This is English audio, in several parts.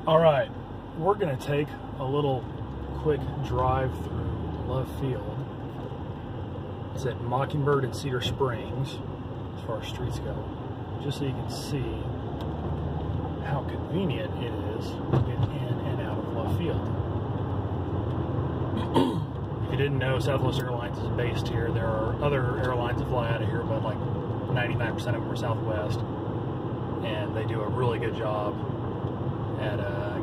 All right, we're gonna take a little quick drive through Love Field. It's at Mockingbird and Cedar Springs, as far as streets go, just so you can see how convenient it is to get in and out of Love Field. If you didn't know, Southwest Airlines is based here. There are other airlines that fly out of here, but like 99% of them are Southwest, and they do a really good job at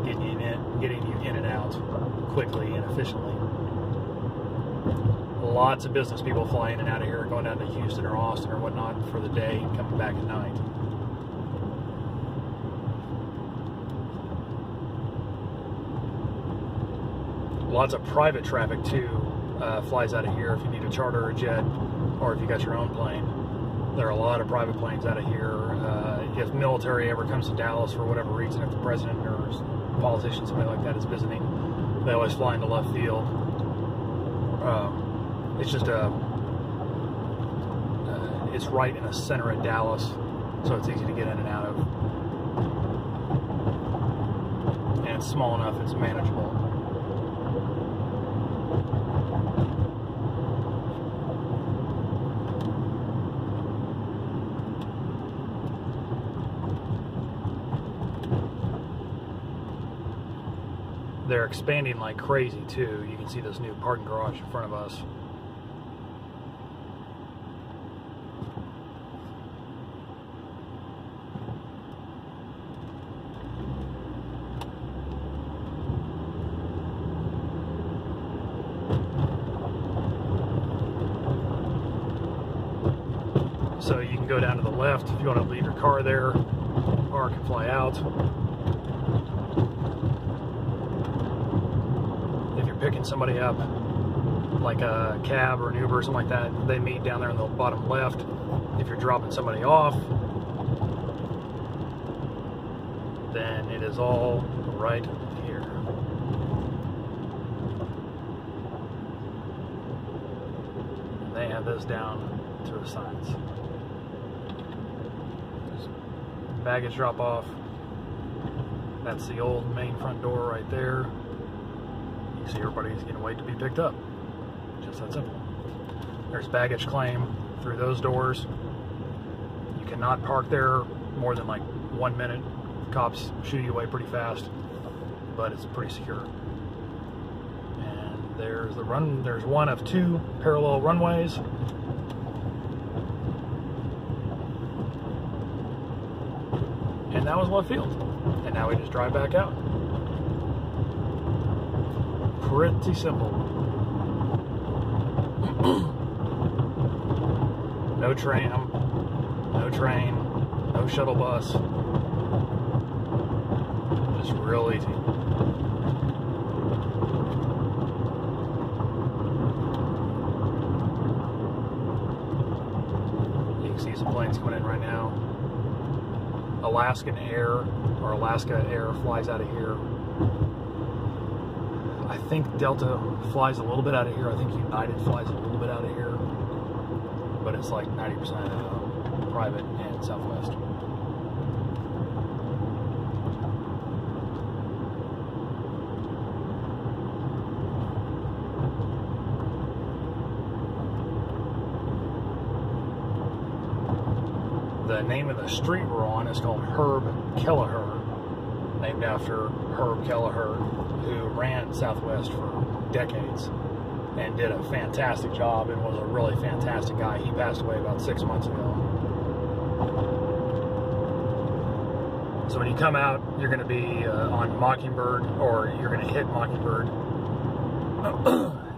getting you in and out quickly and efficiently. Lots of business people fly in and out of here, going down to Houston or Austin or whatnot for the day and coming back at night. Lots of private traffic too flies out of here if you need a charter or a jet, or if you got your own plane. There are a lot of private planes out of here. If military ever comes to Dallas for whatever reason, if the president or politician, somebody like that is visiting, they always fly into Love Field. It's just it's right in the center of Dallas, so it's easy to get in and out of. And it's small enough, it's manageable. They're expanding like crazy too. You can see this new parking garage in front of us. So you can go down to the left if you want to leave your car there, park and fly out. Picking somebody up, like a cab or an Uber or something like that, they meet down there in the bottom left. If you're dropping somebody off, then it is all right here. And they have this down through the signs. There's baggage drop off. That's the old main front door right there. See, everybody's gonna wait to be picked up. Just that simple. There's baggage claim through those doors. You cannot park there more than like 1 minute. Cops shoo you away pretty fast, but it's pretty secure. And there's the run. There's one of 2 parallel runways. And that was Love Field. And now we just drive back out. Pretty simple. No tram, no train, no shuttle bus. Just real easy. You can see some planes coming in right now. Alaska Air flies out of here. I think Delta flies a little bit out of here. I think United flies a little bit out of here. But it's like 90% private and Southwest. The name of the street we're on is called Herb Kelleher, named after Herb Kelleher, who ran Southwest for decades and did a fantastic job and was a really fantastic guy. He passed away about 6 months ago. So when you come out, you're going to be on Mockingbird, or you're going to hit Mockingbird.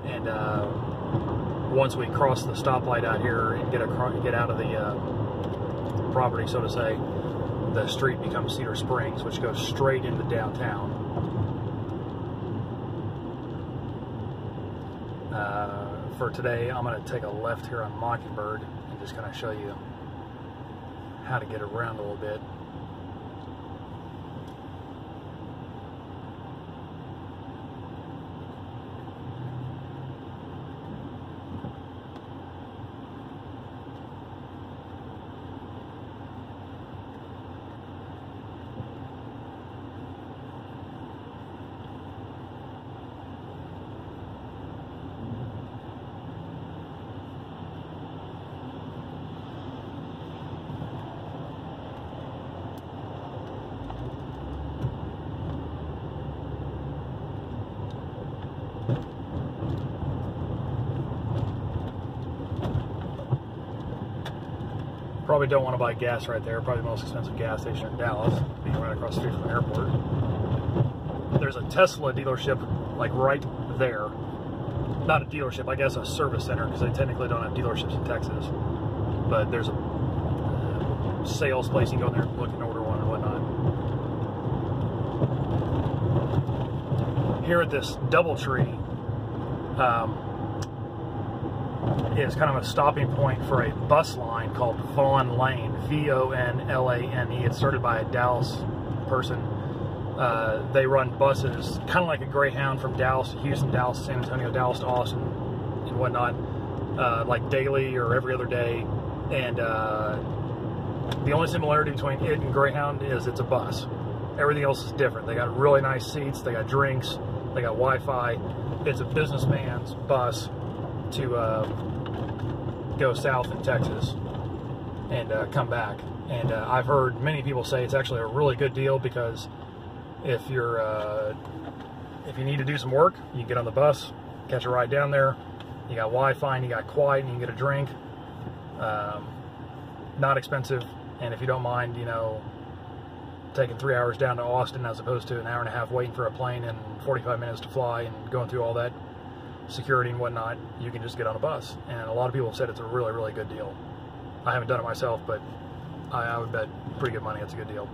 And once we cross the stoplight out here and get out of the property, so to say, the street becomes Cedar Springs, which goes straight into downtown. For today, I'm going to take a left here on Mockingbird and just kind of show you how to get around a little bit. probably don't want to buy gas right there. Probably the most expensive gas station in Dallas, being right across the street from the airport. There's a Tesla dealership like right there. Not a dealership, I guess a service center, because they technically don't have dealerships in Texas. But there's a sales place. You can go in there and look and order one and whatnot. Here at this DoubleTree is kind of a stopping point for a bus line called Vaughn Lane, V-O-N-L-A-N-E. It's started by a Dallas person. They run buses, kind of like a Greyhound from Dallas to Houston, Dallas to San Antonio, Dallas to Austin, and whatnot, like daily or every other day. And the only similarity between it and Greyhound is it's a bus. Everything else is different. They got really nice seats, they got drinks, they got Wi-Fi. It's a businessman's bus to go south in Texas and come back. And I've heard many people say it's actually a really good deal, because if you need to do some work, you can get on the bus, catch a ride down there. You got Wi-Fi and you got quiet and you can get a drink. Not expensive, and if you don't mind, you know, taking 3 hours down to Austin as opposed to an hour and a half waiting for a plane and 45 minutes to fly and going through all that security and whatnot, you can just get on a bus. And a lot of people have said it's a really, really good deal. I haven't done it myself, but I would bet pretty good money it's a good deal.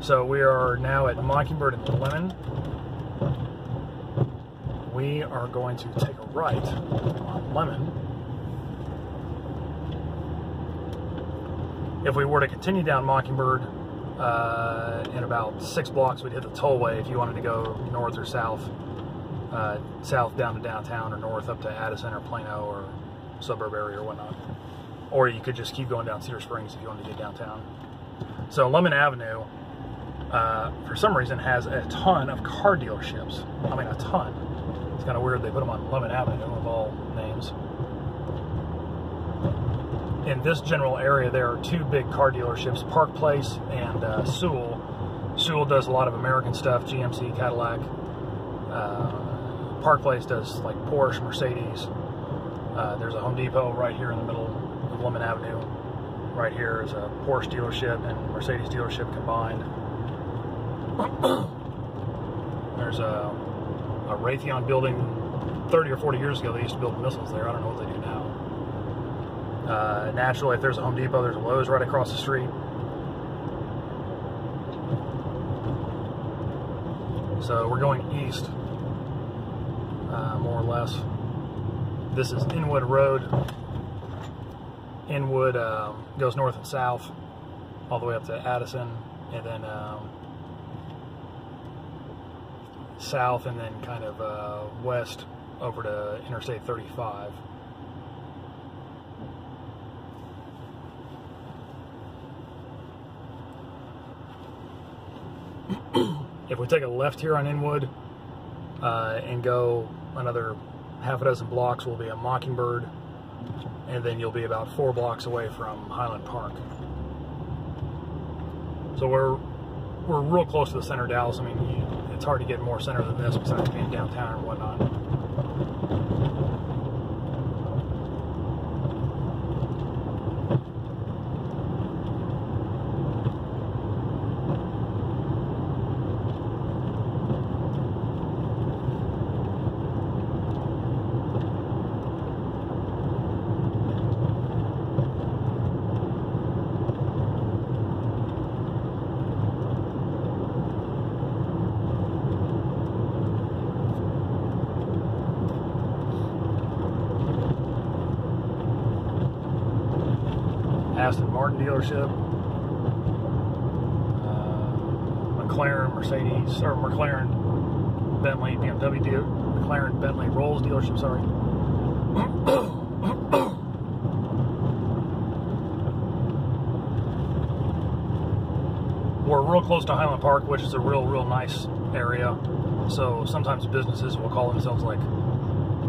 So we are now at Mockingbird and Lemon. We are going to take a right on Lemon. If we were to continue down Mockingbird, in about 6 blocks, we'd hit the tollway if you wanted to go north or south. South down to downtown, or north up to Addison or Plano or suburb area or whatnot. Or you could just keep going down Cedar Springs if you wanted to get downtown. So Lemon Avenue, for some reason, has a ton of car dealerships. I mean, a ton. It's kind of weird they put them on Lemon Avenue of all names. In this general area, there are 2 big car dealerships, Park Place and Sewell. Sewell does a lot of American stuff, GMC, Cadillac. Park Place does like Porsche, Mercedes. There's a Home Depot right here in the middle of Lemon Avenue. Right here is a Porsche dealership and Mercedes dealership combined. There's a Raytheon building. 30 or 40 years ago, they used to build missiles there. I don't know what they do now. Naturally, if there's a Home Depot, there's a Lowe's right across the street. So we're going east, more or less. This is Inwood Road. Inwood goes north and south, all the way up to Addison, and then south, and then kind of west over to Interstate 35. If we take a left here on Inwood and go another half a dozen blocks, we'll be at Mockingbird, and then you'll be about 4 blocks away from Highland Park. So we're real close to the center of Dallas. I mean, it's hard to get more center than this besides being downtown and whatnot. Aston Martin dealership, McLaren, Mercedes, or McLaren, Bentley, BMW McLaren, Bentley, Rolls dealership, sorry. We're real close to Highland Park, which is a real nice area. So sometimes businesses will call themselves like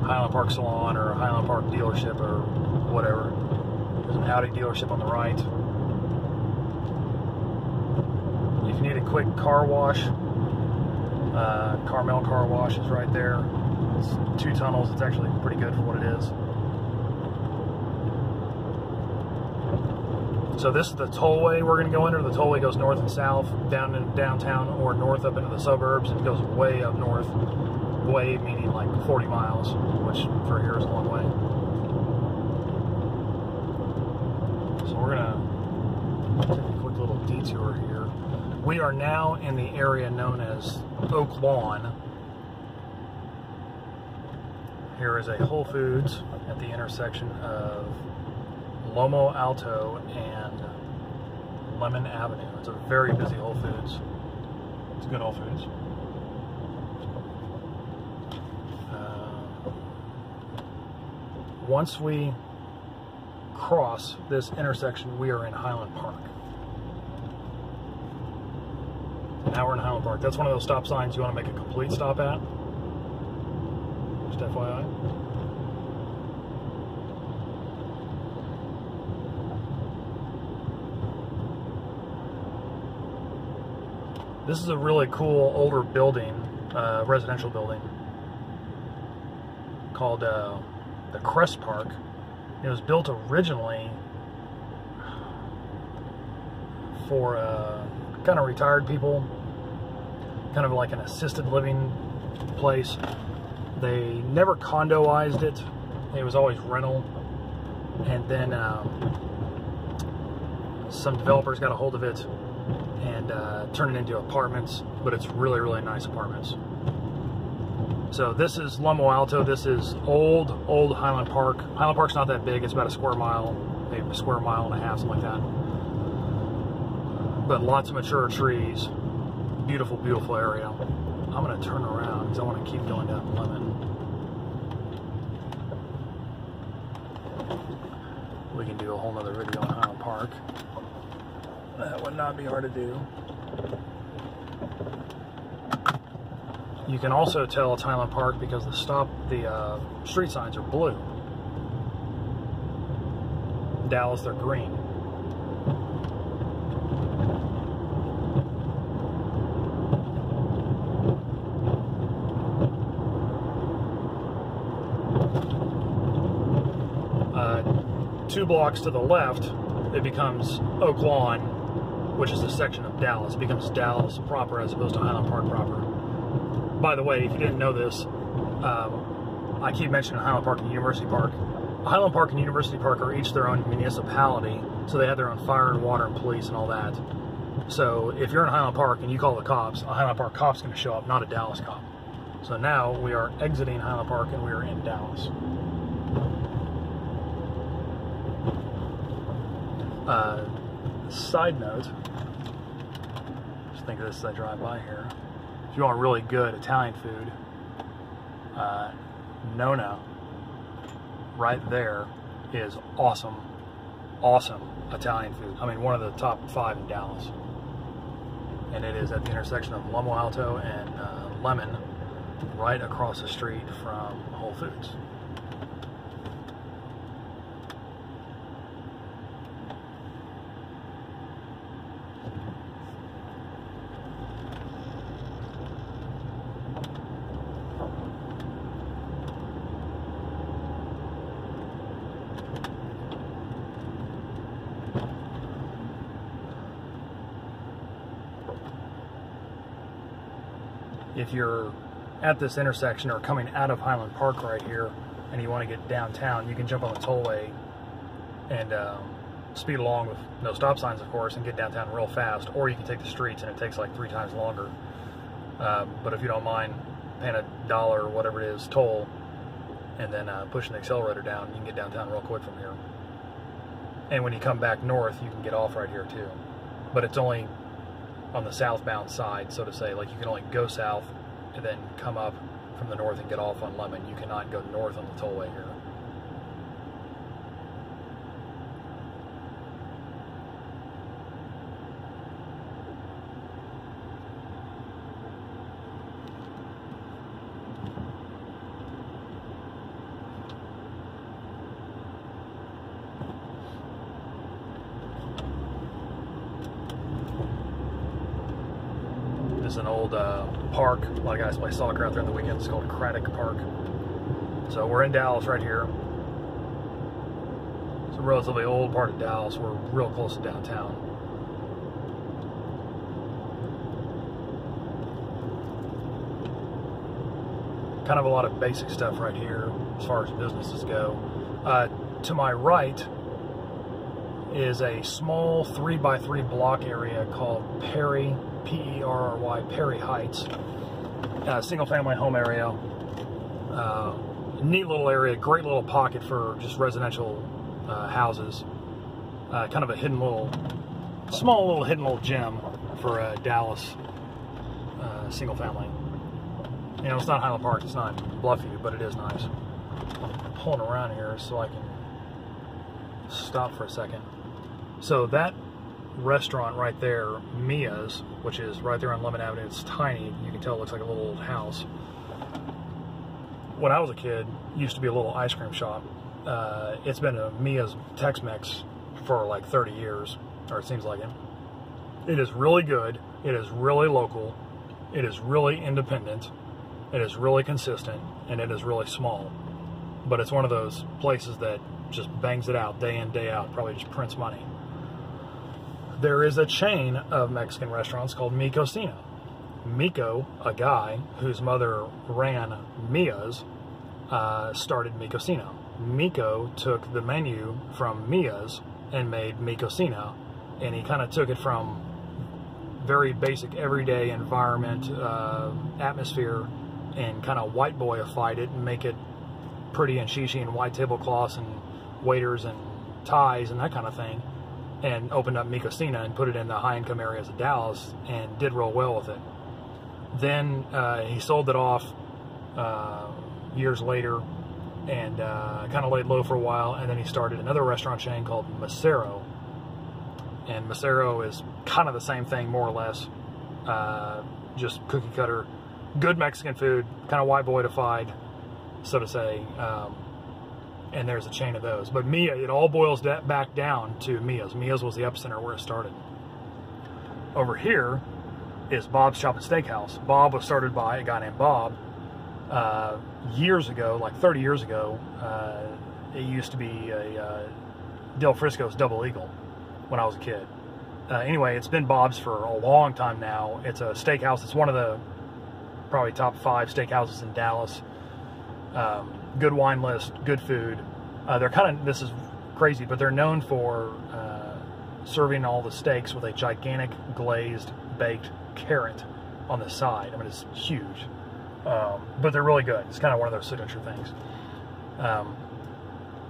Highland Park Salon or Highland Park dealership or whatever. There's an Audi dealership on the right. If you need a quick car wash, Carmel Car Wash is right there. It's 2 tunnels. It's actually pretty good for what it is. So this is the tollway we're going to go under. The tollway goes north and south, down in downtown, or north up into the suburbs, and goes way up north. Way meaning like 40 miles, which for here is a long way. So we're going to take a quick little detour here. We are now in the area known as Oak Lawn. Here is a Whole Foods at the intersection of Lomo Alto and Lemon Avenue. It's a very busy Whole Foods. It's a good Whole Foods. Once we cross this intersection, we are in Highland Park. Now we're in Highland Park. That's one of those stop signs you want to make a complete stop at. Just FYI. This is a really cool older building, residential building, called the Crest Park. It was built originally for kind of retired people, kind of like an assisted living place. They never condoized it. It was always rental. And then some developers got a hold of it and turned it into apartments, but it's really, really nice apartments. So this is Lomo Alto. This is old Highland Park. Highland Park's not that big. It's about a square mile, maybe a square mile and a half, something like that. But lots of mature trees. Beautiful, beautiful area. I'm going to turn around because I want to keep going down Lemon. We can do a whole nother video on Highland Park. That would not be hard to do. You can also tell it's Highland Park because the street signs are blue. Dallas, they're green. Two blocks to the left, it becomes Oak Lawn, which is a section of Dallas. It becomes Dallas proper as opposed to Highland Park proper. By the way, if you didn't know this, I keep mentioning Highland Park and University Park. Highland Park and University Park are each their own municipality, so they have their own fire and water and police and all that. So if you're in Highland Park and you call the cops, a Highland Park cop's going to show up, not a Dallas cop. So now we are exiting Highland Park and we are in Dallas. Side note, just think of this as I drive by here. If you want really good Italian food, Nona, right there, is awesome Italian food. I mean, one of the top 5 in Dallas. And it is at the intersection of Lomo Alto and Lemon, right across the street from Whole Foods. If you're at this intersection or coming out of Highland Park right here and you want to get downtown, you can jump on the tollway and speed along with no stop signs, of course, and get downtown real fast. Or you can take the streets and it takes like 3 times longer. But if you don't mind paying $1 or whatever it is toll and then pushing the accelerator down, you can get downtown real quick from here. And when you come back north, you can get off right here too. But it's only on the southbound side, so to say. Like, you can only go south and then come up from the north and get off on Lemon. You cannot go north on the tollway here. This is an old park. A lot of guys play soccer out there on the weekends. It's called Craddock Park. So we're in Dallas right here. It's a relatively old part of Dallas. We're real close to downtown. Kind of a lot of basic stuff right here as far as businesses go. To my right is a small 3x3 block area called Perry, P-E-R-R-Y, Perry Heights. Single family home area. Neat little area, great little pocket for just residential houses. Kind of a hidden little, small little hidden little gem for Dallas single family. You know, it's not Highland Park, it's not bluffy, but it is nice. I'm pulling around here so I can stop for a second. So that restaurant right there, Mia's, which is right there on Lemon Avenue, it's tiny. You can tell it looks like a little old house. When I was a kid, it used to be a little ice cream shop. It's been a Mia's Tex-Mex for like 30 years, or it seems like it. It is really good. It is really local. It is really independent. It is really consistent, and it is really small. But it's one of those places that just bangs it out day in, day out, probably just prints money. There is a chain of Mexican restaurants called Mi Cocina. Miko, a guy whose mother ran Mia's, started Mi Cocina. Miko took the menu from Mia's and made Mi Cocina, and he kind of took it from very basic everyday environment, atmosphere, and kind of white boyified it and make it pretty and chic and white tablecloths and waiters and ties and that kind of thing, and opened up Mi Cocina and put it in the high-income areas of Dallas and did real well with it. Then he sold it off years later and kind of laid low for a while, and then he started another restaurant chain called Macero. And Macero is kind of the same thing, more or less, just cookie cutter, good Mexican food, kind of white boyified, so to say, and there's a chain of those. But Mia, it all boils back down to Mia's. Mia's was the epicenter where it started. Over here is Bob's Shop and Steakhouse. Bob was started by a guy named Bob years ago, like 30 years ago. It used to be a Del Frisco's Double Eagle when I was a kid. Anyway, it's been Bob's for a long time now. It's a steakhouse. It's one of the probably top 5 steakhouses in Dallas. Good wine list, good food. They're kind of, this is crazy, but they're known for serving all the steaks with a gigantic glazed baked carrot on the side. I mean, it's huge, but they're really good. It's kind of one of those signature things.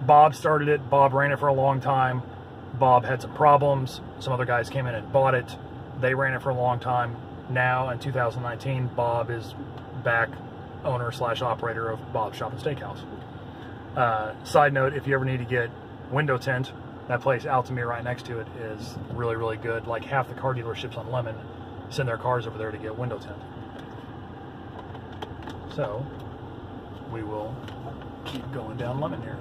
Bob started it. Bob ran it for a long time. Bob had some problems. Some other guys came in and bought it. They ran it for a long time. Now, in 2019, Bob is back owner / operator of Bob's Shop and Steakhouse. Side note, if you ever need to get window tint, that place out to me right next to it is really, really good. Like half the car dealerships on Lemon send their cars over there to get window tint. So, we will keep going down Lemon here.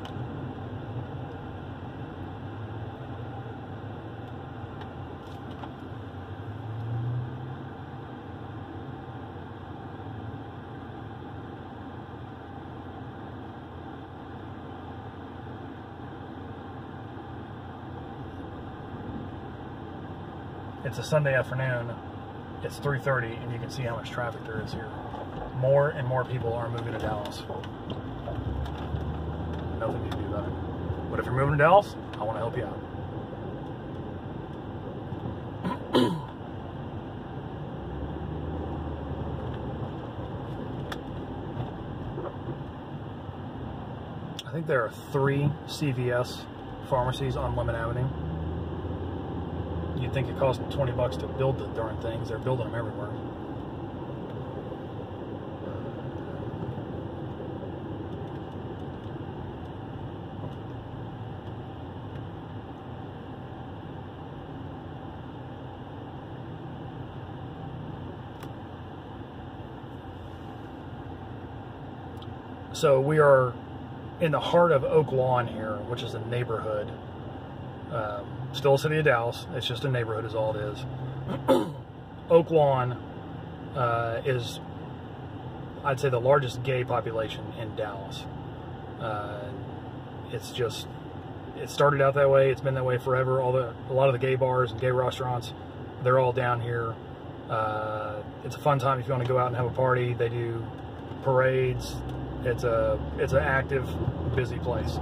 It's a Sunday afternoon, it's 3:30, and you can see how much traffic there is here. More and more people are moving to Dallas. Nothing you can do about it. But if you're moving to Dallas, I want to help you out. I think there are 3 CVS pharmacies on Lemon Avenue. You'd think it cost them $20 to build the darn things. They're building them everywhere. So we are in the heart of Oak Lawn here, which is a neighborhood. Still a city of Dallas. It's just a neighborhood is all it is. Oak Lawn is, I'd say, the largest gay population in Dallas. It's just it started out that way. It's been that way forever. A lot of the gay bars and gay restaurants, they're all down here. It's a fun time if you want to go out and have a party. They do parades. It's an active, busy place.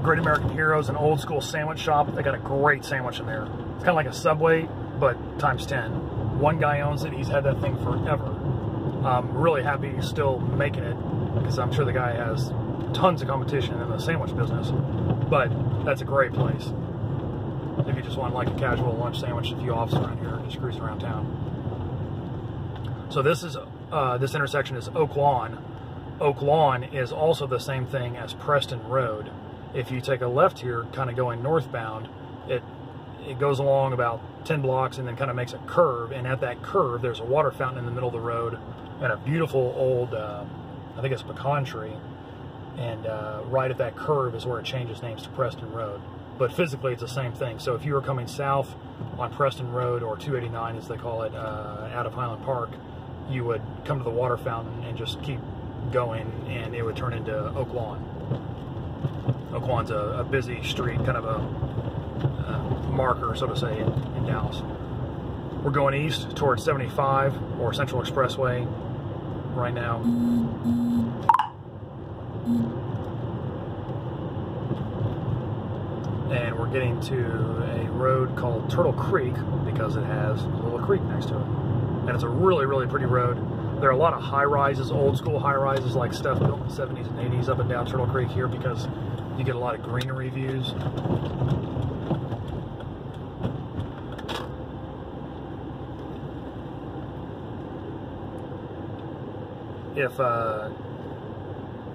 Great American Heroes, an old school sandwich shop. They got a great sandwich in there. It's kind of like a Subway, but times 10. One guy owns it. He's had that thing forever. I'm really happy he's still making it, because I'm sure the guy has tons of competition in the sandwich business. But that's a great place if you just want like a casual lunch sandwich, a few offs around here, just cruising around town. So this intersection is Oak Lawn. Oak Lawn is also the same thing as Preston Road. If you take a left here, kind of going northbound, it goes along about 10 blocks and then kind of makes a curve, and at that curve there's a water fountain in the middle of the road and a beautiful old, I think it's a pecan tree, and right at that curve is where it changes names to Preston Road. But physically it's the same thing. So if you were coming south on Preston Road, or 289 as they call it, out of Highland Park, you would come to the water fountain and just keep going, and it would turn into Oak Lawn. Oak Lawn's a busy street, kind of a marker, so to say, in Dallas. We're going east towards 75 or Central Expressway right now. And we're getting to a road called Turtle Creek because it has a little creek next to it. And it's a really, really pretty road. There are a lot of high-rises, old-school high-rises, like stuff built in the 70s and 80s up and down Turtle Creek here, because you get a lot of greenery views.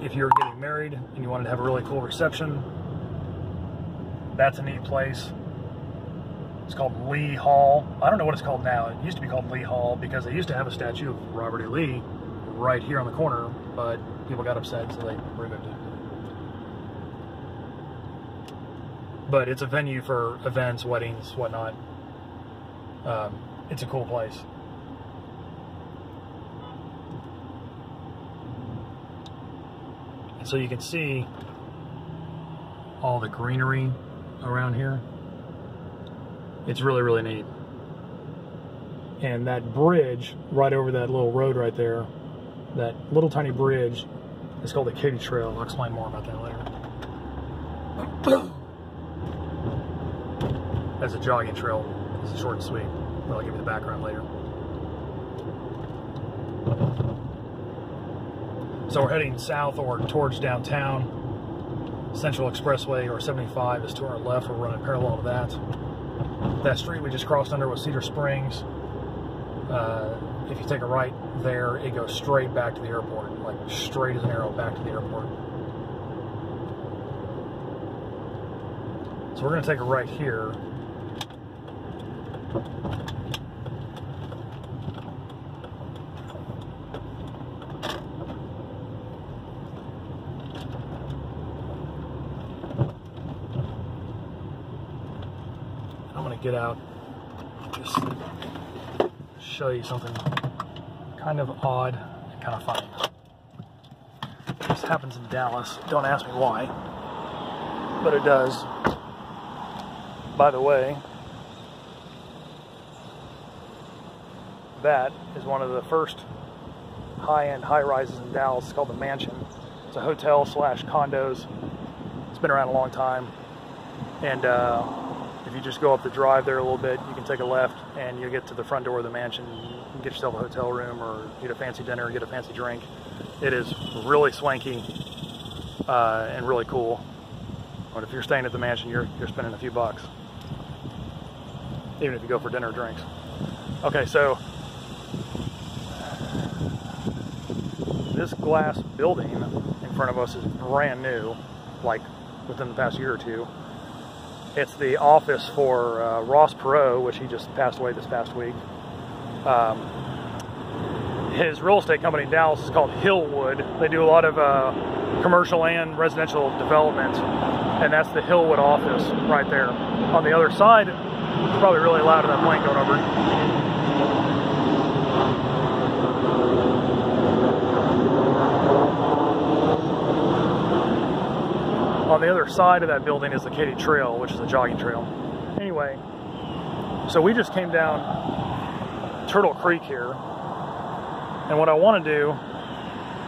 If you're getting married and you wanted to have a really cool reception, that's a neat place. It's called Lee Hall. I don't know what it's called now. It used to be called Lee Hall because they used to have a statue of Robert E. Lee right here on the corner, but people got upset, so they removed it. But it's a venue for events, weddings, whatnot. It's a cool place. And so you can see all the greenery around here. It's really, really neat. And that bridge right over that little road right there, that little tiny bridge, is called the Katy Trail. I'll explain more about that later. That's a jogging trail. It's short and sweet, but I'll give you the background later. So we're heading south or towards downtown. Central Expressway or 75 is to our left. We're running parallel to that. That street we just crossed under was Cedar Springs. If you take a right there, it goes straight back to the airport, like straight as an arrow back to the airport. So we're going to take a right here. I'm going to get out, just show you something kind of odd and kind of funny. This happens in Dallas. Don't ask me why, but it does. By the way, that is one of the first high-end high-rises in Dallas. It's called the Mansion. It's a hotel slash condos. It's been around a long time. And if you just go up the drive there a little bit, you can take a left and you'll get to the front door of the mansion. You can get yourself a hotel room or get a fancy dinner or get a fancy drink. It is really swanky and really cool. But if you're staying at the mansion, you're spending a few bucks, even if you go for dinner or drinks. Okay, so this glass building in front of us is brand new, like within the past year or two. It's the office for Ross Perot, which he just passed away this past week. his real estate company in Dallas is called Hillwood. They do a lot of commercial and residential development, and that's the Hillwood office right there. On the other side, it's probably really loud of that plane going over. On the other side of that building is the Katy Trail, which is a jogging trail. Anyway, so we just came down Turtle Creek here, and what I want to do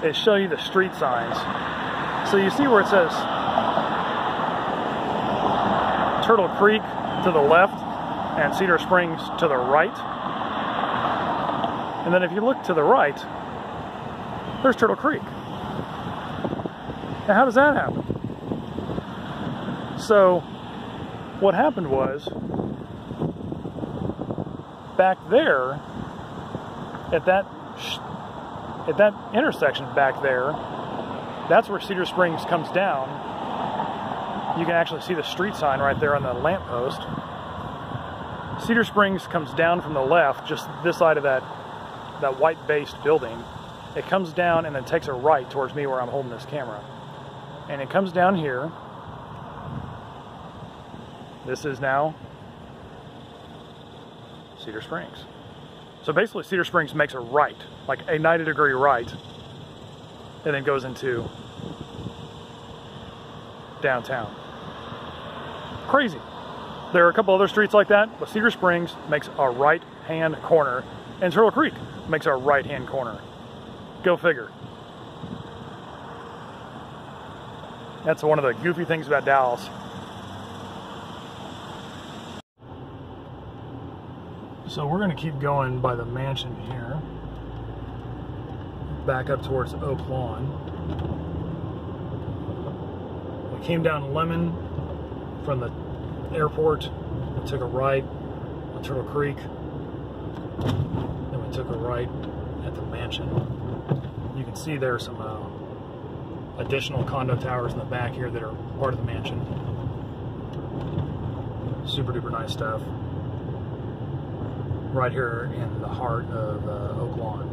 is show you the street signs. So you see where it says Turtle Creek to the left and Cedar Springs to the right. And then if you look to the right, there's Turtle Creek. Now how does that happen? So what happened was, back there, at that intersection back there, that's where Cedar Springs comes down. You can actually see the street sign right there on the lamppost. Cedar Springs comes down from the left, just this side of that white-based building. It comes down and then takes a right towards me where I'm holding this camera. And it comes down here. This is now Cedar Springs. So basically Cedar Springs makes a right, like a 90-degree right, and then goes into downtown. Crazy. There are a couple other streets like that, but Cedar Springs makes a right-hand corner, and Turtle Creek makes a right-hand corner. Go figure. That's one of the goofy things about Dallas. So we're going to keep going by the mansion here, back up towards Oak Lawn. We came down Lemon from the airport, we took a right on Turtle Creek, then we took a right at the mansion. You can see there are some additional condo towers in the back here that are part of the mansion. Super duper nice stuff. Right here in the heart of Oak Lawn.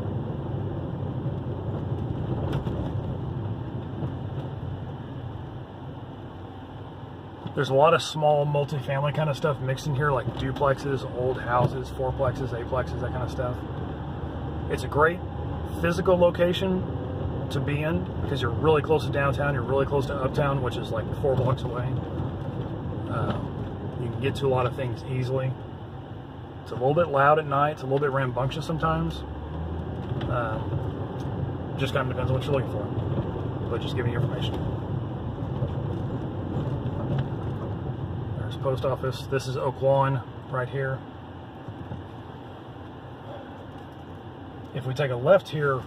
There's a lot of small multifamily kind of stuff mixed in here, like duplexes, old houses, fourplexes, eightplexes, that kind of stuff. It's a great physical location to be in because you're really close to downtown, you're really close to Uptown, which is like 4 blocks away. You can get to a lot of things easily. It's a little bit loud at night, it's a little bit rambunctious sometimes. Just kind of depends on what you're looking for. But just giving you information. There's post office. This is Oak Lawn right here. If we take a left here,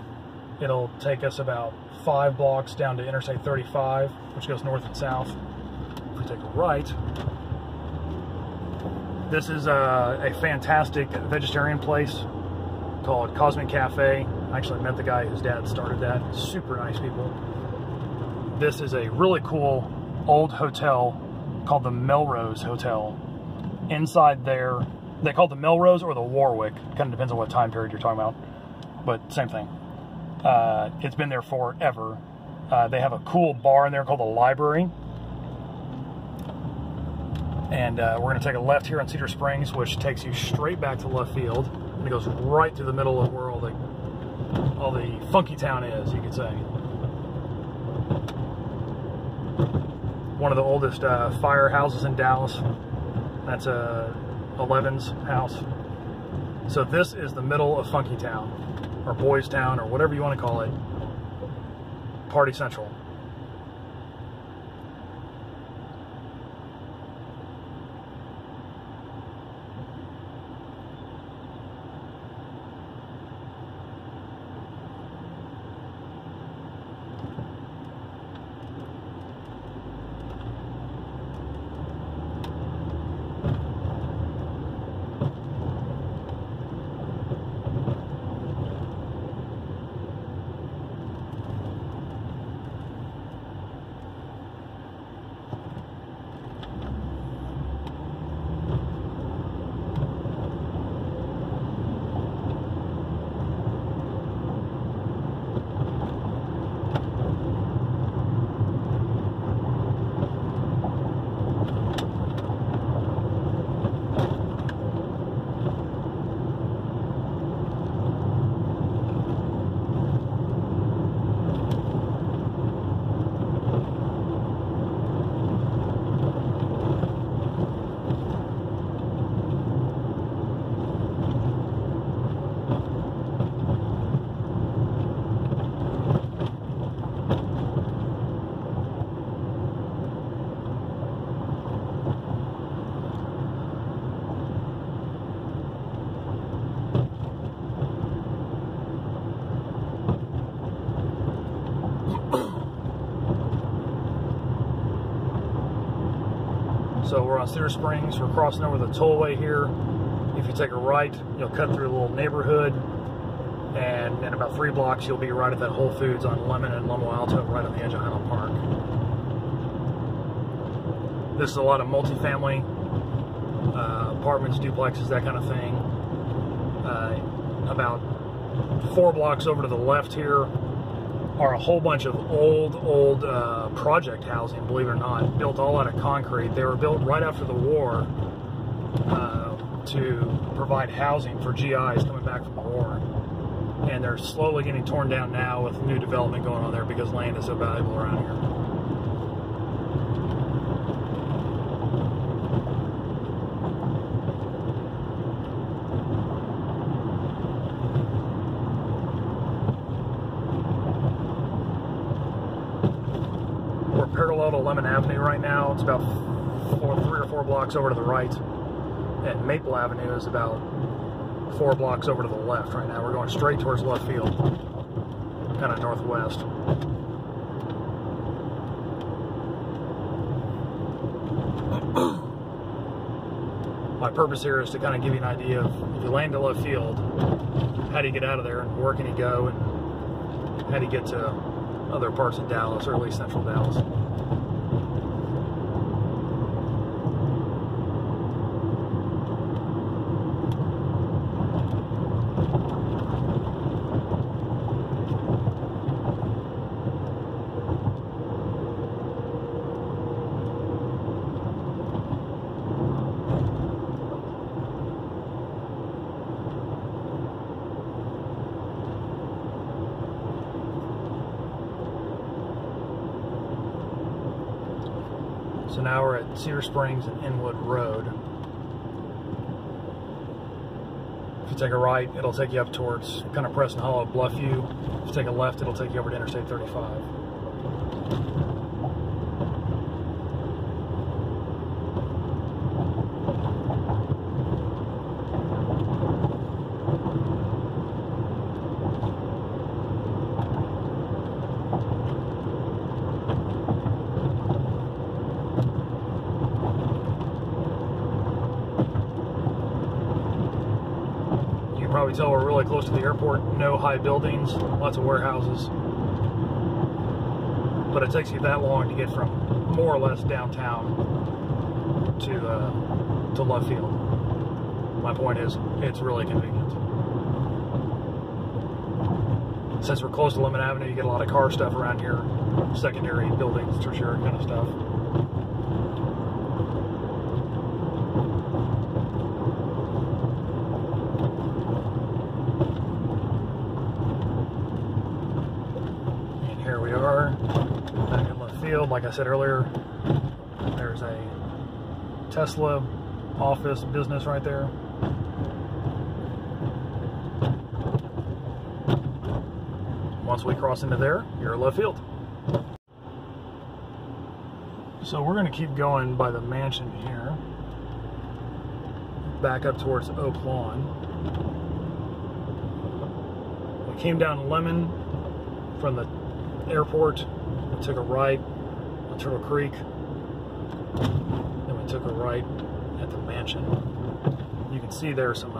it'll take us about 5 blocks down to Interstate 35, which goes north and south. If we take a right, this is a fantastic vegetarian place called Cosmic Cafe. I actually met the guy whose dad started that. Super nice people. This is a really cool old hotel called the Melrose Hotel. Inside there, they call it the Melrose or the Warwick. Kind of depends on what time period you're talking about, but same thing. It's been there forever. They have a cool bar in there called the Library. And we're going to take a left here on Cedar Springs, which takes you straight back to left field. And it goes right through the middle of where all the funky town is, you could say. One of the oldest firehouses in Dallas. That's a 11's house. So this is the middle of funky town, or Boys Town, or whatever you want to call it. Party Central. So we're on Cedar Springs. We're crossing over the tollway here. If you take a right, you'll cut through a little neighborhood, and in about 3 blocks, you'll be right at that Whole Foods on Lemon and Loma Alto, right on the edge of Highland Park. This is a lot of multifamily, apartments, duplexes, that kind of thing. About 4 blocks over to the left here are a whole bunch of old project housing, believe it or not, built all out of concrete. They were built right after the war to provide housing for GIs coming back from the war. And they're slowly getting torn down now with new development going on there because land is so valuable around here. We're parallel to Lemon Avenue right now. It's about 3 or 4 blocks over to the right. And Maple Avenue is about 4 blocks over to the left right now. We're going straight towards left field, kind of northwest. My purpose here is to kind of give you an idea of, if you land at left field, how do you get out of there and where can you go, and how do you get to other parts of Dallas, or at least central Dallas. So now we're at Cedar Springs and Inwood Road. If you take a right, it'll take you up towards kind of Preston Hollow, Bluffview. If you take a left, it'll take you over to Interstate 35. Probably tell we're really close to the airport. No high buildings, lots of warehouses, but it takes you that long to get from more or less downtown to left field. My point is, it's really convenient. Since we're close to Lemon Avenue, you get a lot of car stuff around here, secondary buildings, tertiary kind of stuff. Here we are, back in left field. Like I said earlier, there's a Tesla office business right there. Once we cross into there, you're at left field. So we're going to keep going by the mansion here, back up towards Oak Lawn. We came down Lemon from the airport, we took a right on Turtle Creek, then we took a right at the mansion. You can see there are some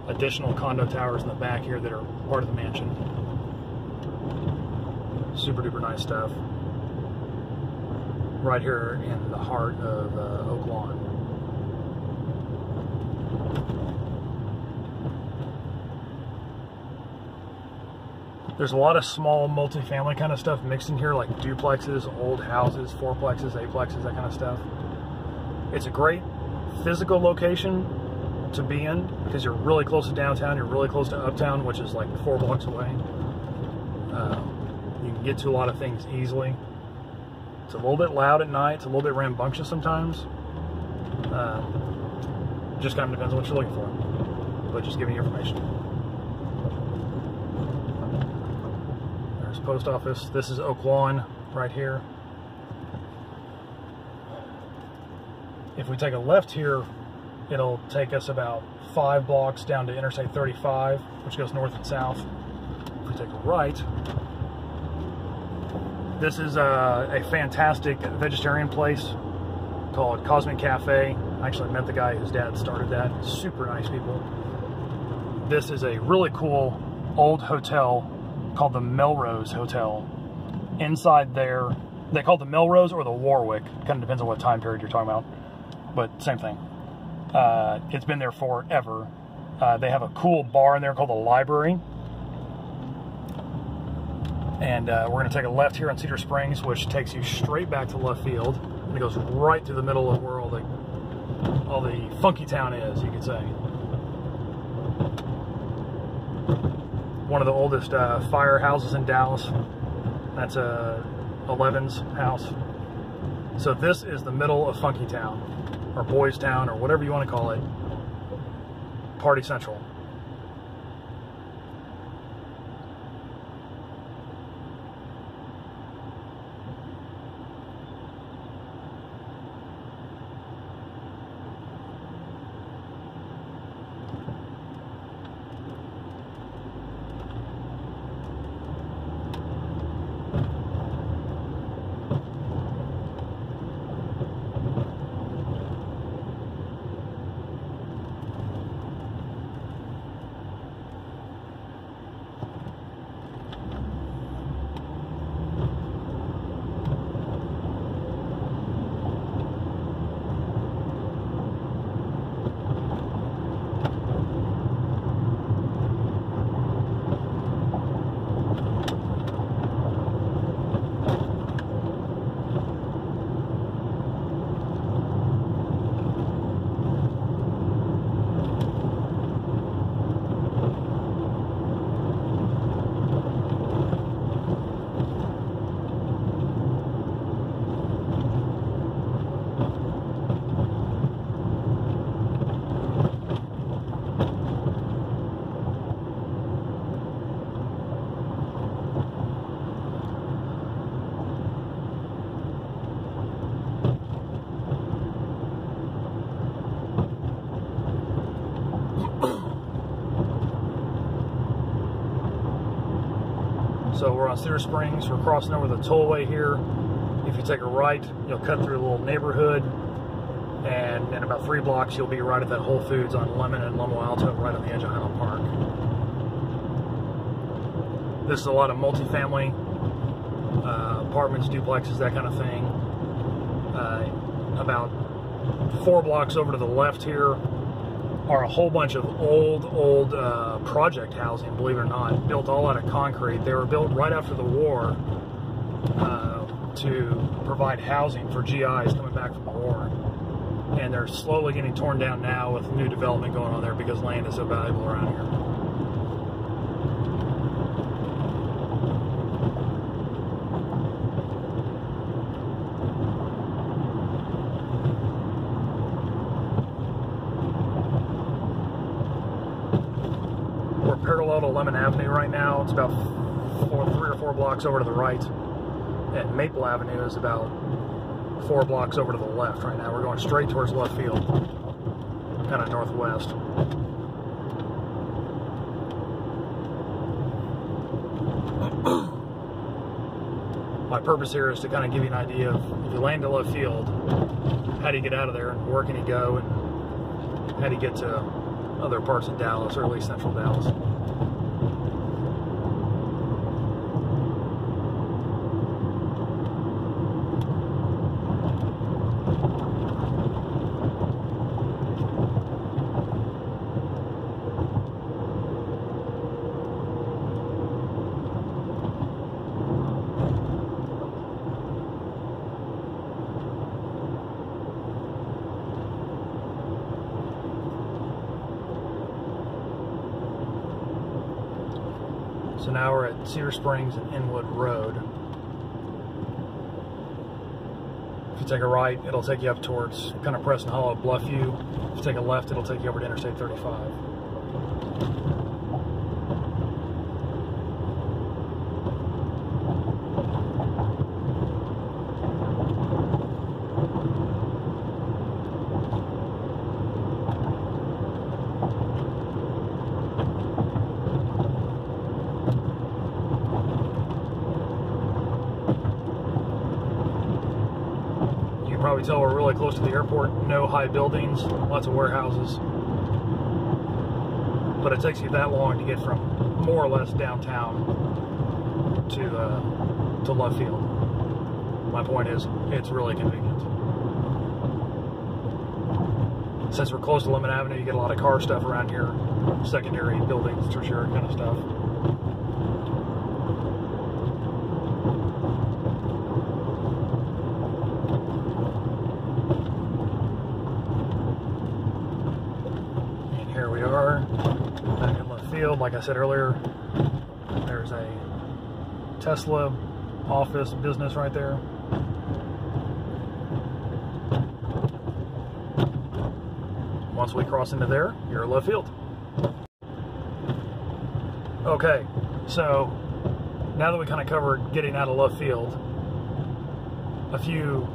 additional condo towers in the back here that are part of the mansion. Super duper nice stuff. Right here in the heart of Oak Lawn. There's a lot of small multifamily kind of stuff mixed in here, like duplexes, old houses, fourplexes, eightplexes, that kind of stuff. It's a great physical location to be in because you're really close to downtown, you're really close to Uptown, which is like 4 blocks away. You can get to a lot of things easily. It's a little bit loud at night, it's a little bit rambunctious sometimes. Just kind of depends on what you're looking for, but just giving you information. There's post office. This is Oak Lawn right here. If we take a left here, it'll take us about 5 blocks down to Interstate 35, which goes north and south. If we take a right, this is a fantastic vegetarian place. called Cosmic Cafe. I actually met the guy whose dad started that. Super nice people. This is a really cool old hotel called the Melrose Hotel. Inside there, they call it the Melrose or the Warwick. Kind of depends on what time period you're talking about, but same thing. It's been there forever. They have a cool bar in there called the Library. And we're going to take a left here on Cedar Springs, which takes you straight back to left field. And it goes right through the middle of where all the funky town is, you could say. One of the oldest firehouses in Dallas. That's 11's house. So this is the middle of funky town, or Boys Town, or whatever you want to call it. Party Central. So we're on Cedar Springs. We're crossing over the tollway here. If you take a right, you'll cut through a little neighborhood, and in about 3 blocks, you'll be right at that Whole Foods on Lemon and Loma Alto, right on the edge of Highland Park. This is a lot of multifamily apartments, duplexes, that kind of thing. About 4 blocks over to the left here are a whole bunch of old project housing, believe it or not, built all out of concrete. They were built right after the war to provide housing for GIs coming back from the war. And they're slowly getting torn down now with new development going on there because land is so valuable around here. Parallel to Lemon Avenue right now. It's about 3 or 4 blocks over to the right, and Maple Avenue is about 4 blocks over to the left right now. We're going straight towards left field, kind of northwest. My purpose here is to kind of give you an idea of, if you land at left field, how do you get out of there, and where can you go, and how do you get to other parts of Dallas, or at least central Dallas. So now we're at Cedar Springs and Inwood Road. If you take a right, it'll take you up towards kind of Preston Hollow, Bluffview. If you take a left, it'll take you over to Interstate 35. probably tell we're really close to the airport. No high buildings, lots of warehouses. But it takes you that long to get from more or less downtown to Love Field. My point is, it's really convenient. Since we're close to Lemon Avenue, you get a lot of car stuff around here, secondary buildings, tertiary kind of stuff. And here we are, back at Love Field. Like I said earlier, there's a Tesla office business right there. Once we cross into there, you're at Love Field. Okay, so now that we kind of covered getting out of Love Field, a few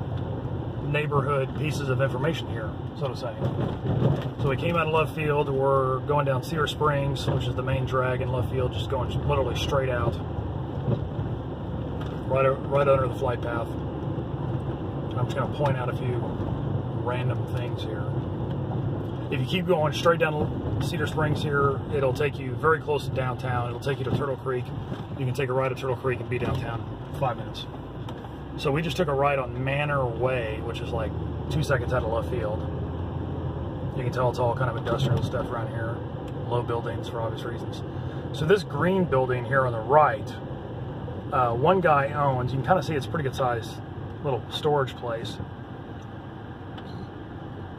neighborhood pieces of information here, so to say. So we came out of Love Field, we're going down Cedar Springs, which is the main drag in Love Field, just going literally straight out, right under the flight path. I'm just going to point out a few random things here. If you keep going straight down Cedar Springs here, it'll take you very close to downtown. It'll take you to Turtle Creek. You can take a ride to Turtle Creek and be downtown in 5 minutes. So we just took a ride on Manor Way, which is like 2 seconds out of Love Field. You can tell it's all kind of industrial stuff around here. Low buildings for obvious reasons. So this green building here on the right, one guy owns, you can kind of see it's a pretty good sized little storage place.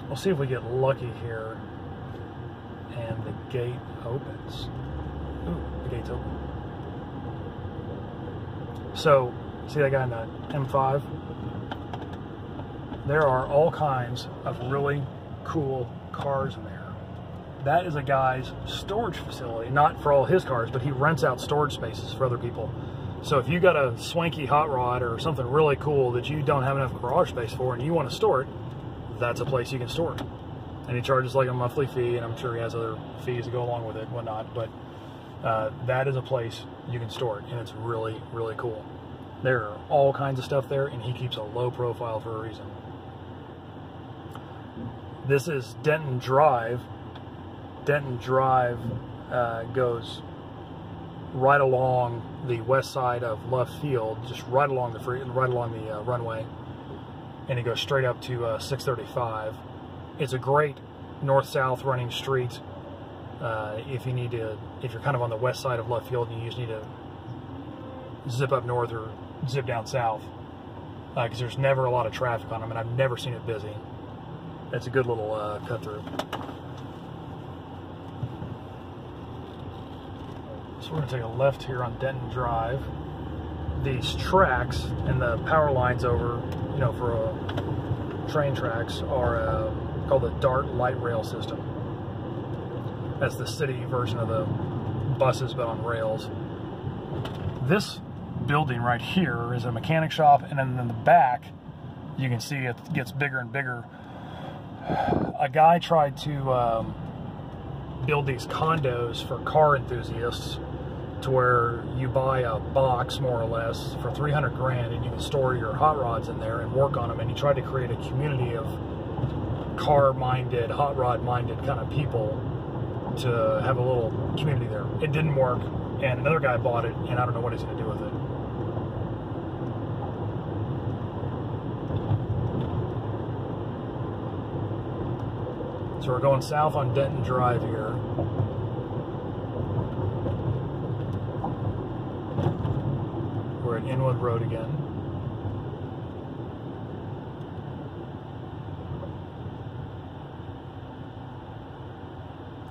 We'll see if we get lucky here and the gate opens. Ooh, the gate's open. So, see that guy in the M5? There are all kinds of really cool cars in there. That is a guy's storage facility, not for all his cars, but he rents out storage spaces for other people. So if you got a swanky hot rod or something really cool that you don't have enough garage space for and you want to store it, that's a place you can store it. And he charges like a monthly fee, and I'm sure he has other fees that go along with it and whatnot, but that is a place you can store it, and it's really, really cool. There are all kinds of stuff there, and he keeps a low profile for a reason. This is Denton Drive. Denton Drive goes right along the west side of Love Field, just right along the runway. And it goes straight up to 635. It's a great north-south running street. If you're kind of on the west side of Love Field and you just need to zip up north or zip down south, because there's never a lot of traffic on them, and I've never seen it busy. It's a good little cut through. So we're going to take a left here on Denton Drive. These tracks and the power lines over, you know, for train tracks are called the DART light rail system. That's the city version of the buses, but on rails. This building right here is a mechanic shop, and then in the back, you can see it gets bigger and bigger. A guy tried to build these condos for car enthusiasts, to where you buy a box, more or less, for 300 grand, and you can store your hot rods in there and work on them. And he tried to create a community of car-minded, hot rod-minded kind of people to have a little community there. It didn't work, and another guy bought it, and I don't know what he's going to do with it. So we're going south on Denton Drive here. We're at Inwood Road again.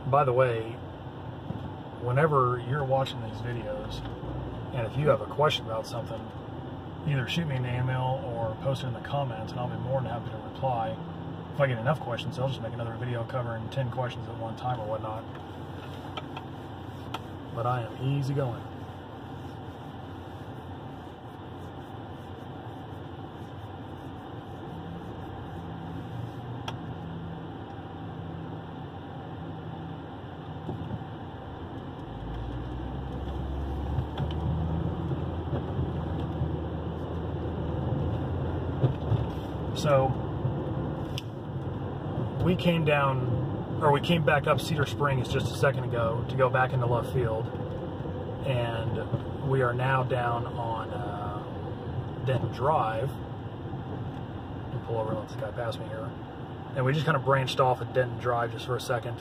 By the way, whenever you're watching these videos, and if you have a question about something, either shoot me an email or post it in the comments, and I'll be more than happy to reply. If I get enough questions, I'll just make another video covering 10 questions at one time or whatnot. But I am easy going. So we came down, or we came back up Cedar Springs just a second ago to go back into left field, and we are now down on Denton Drive. And pull over and let this guy pass me here. And we just kind of branched off at Denton Drive just for a second.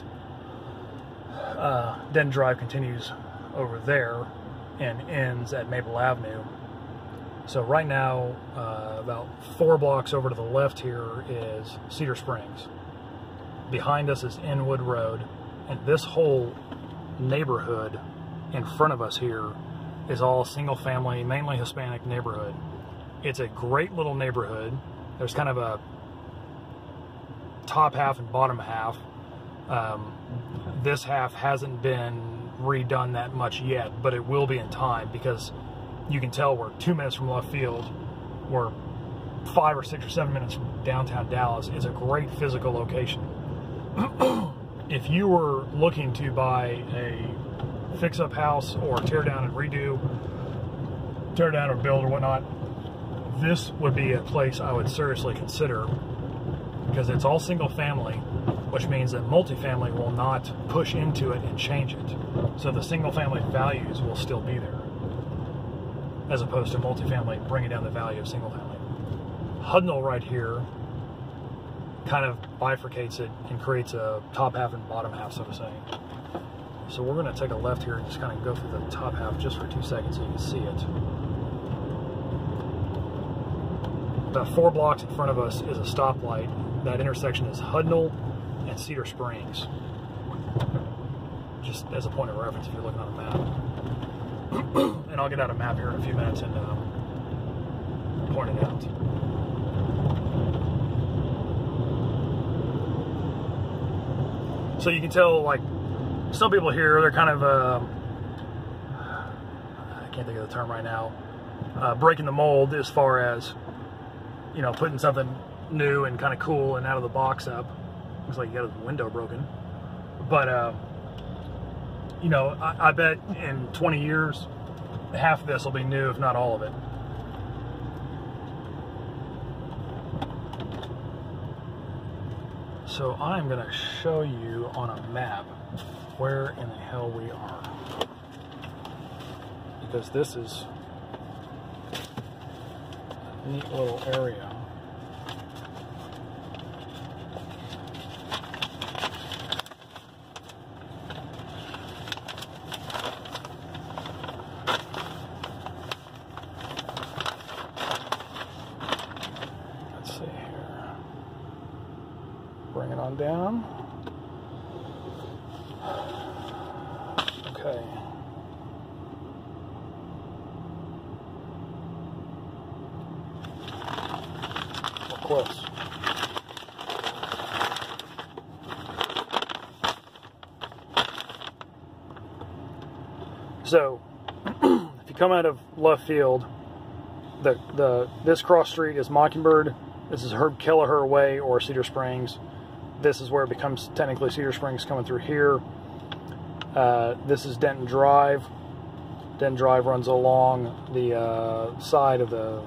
Denton Drive continues over there and ends at Maple Avenue. So right now, about 4 blocks over to the left here is Cedar Springs. Behind us is Inwood Road, and this whole neighborhood in front of us here is all single family, mainly Hispanic neighborhood. It's a great little neighborhood. There's kind of a top half and bottom half. This half hasn't been redone that much yet, but it will be in time, because you can tell we're 2 minutes from left field. We're 5 or 6 or 7 minutes from downtown Dallas. It's a great physical location. If you were looking to buy a fix-up house or tear down and redo, tear down or build or whatnot, this would be a place I would seriously consider, because it's all single family, which means that multifamily will not push into it and change it. So the single family values will still be there, as opposed to multifamily bringing down the value of single family. Hudnall right here kind of bifurcates it and creates a top half and bottom half, so to say. So we're going to take a left here and just kind of go through the top half just for 2 seconds so you can see it. About 4 blocks in front of us is a stoplight. That intersection is Hudnall and Cedar Springs. Just as a point of reference if you're looking on a map. And I'll get out a map here in a few minutes and point it out. So you can tell, like, some people here, they're kind of, I can't think of the term right now, breaking the mold as far as, you know, putting something new and kind of cool and out of the box up. Looks like you got a window broken. But, you know, I bet in 20 years, half of this will be new, if not all of it. So I'm going to show you on a map where in the hell we are, because this is a neat little area. Let's see here. Bring it on down. Okay. We're close. So, if you come out of left field, this cross street is Mockingbird. This is Herb Kelleher Way or Cedar Springs. This is where it becomes technically Cedar Springs coming through here. This is Denton Drive. Denton Drive runs along the side of the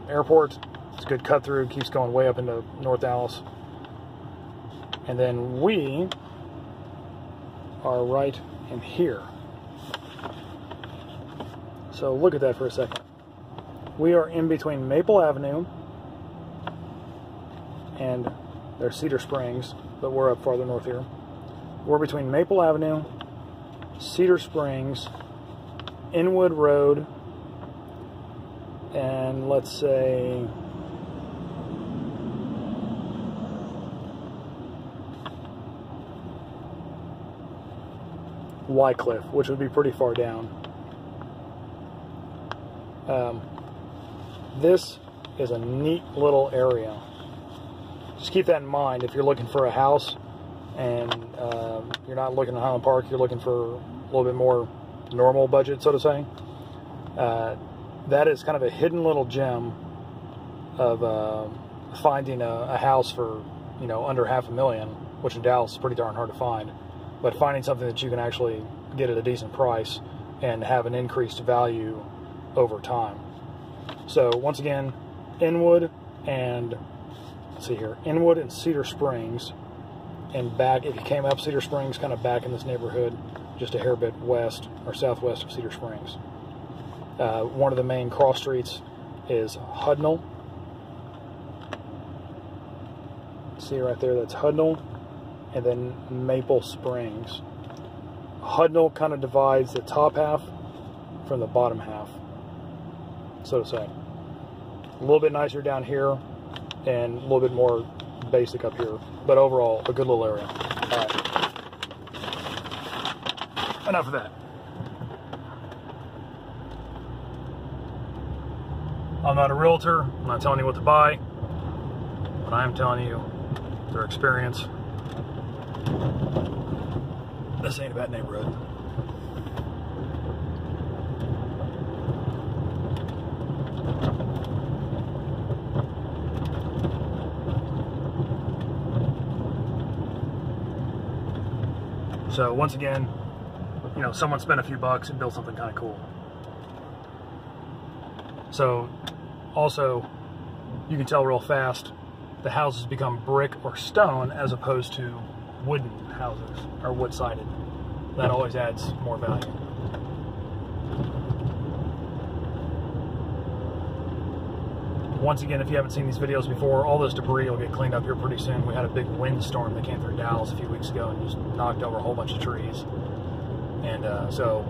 airport. It's a good cut through, keeps going way up into North Dallas. And then we are right in here. So look at that for a second. We are in between Maple Avenue and there's Cedar Springs, but we're up farther north here. We're between Maple Avenue, Cedar Springs, Inwood Road, and let's say Wycliffe, which would be pretty far down. This is a neat little area. Just keep that in mind if you're looking for a house and you're not looking at Highland Park, you're looking for a little bit more normal budget, so to say. That is kind of a hidden little gem of finding a house for, you know, under $500,000, which in Dallas is pretty darn hard to find. But finding something that you can actually get at a decent price and have an increased value over time. So once again, Inwood and let's see here, Inwood and Cedar Springs and back, if you came up Cedar Springs, kind of back in this neighborhood, just a hair bit west or southwest of Cedar Springs. One of the main cross streets is Hudnall. See right there, that's Hudnall, and then Maple Springs. Hudnall kind of divides the top half from the bottom half, so to say. A little bit nicer down here, and a little bit more basic up here, but overall a good little area. All right, enough of that. I'm not a realtor. I'm not telling you what to buy, but I am telling you their experience. This ain't a bad neighborhood. So once again, you know, someone spent a few bucks and built something kind of cool. So also, you can tell real fast the houses become brick or stone as opposed to wooden houses or wood-sided. That always adds more value. Once again, if you haven't seen these videos before, all this debris will get cleaned up here pretty soon. We had a big windstorm that came through Dallas a few weeks ago and just knocked over a whole bunch of trees. And so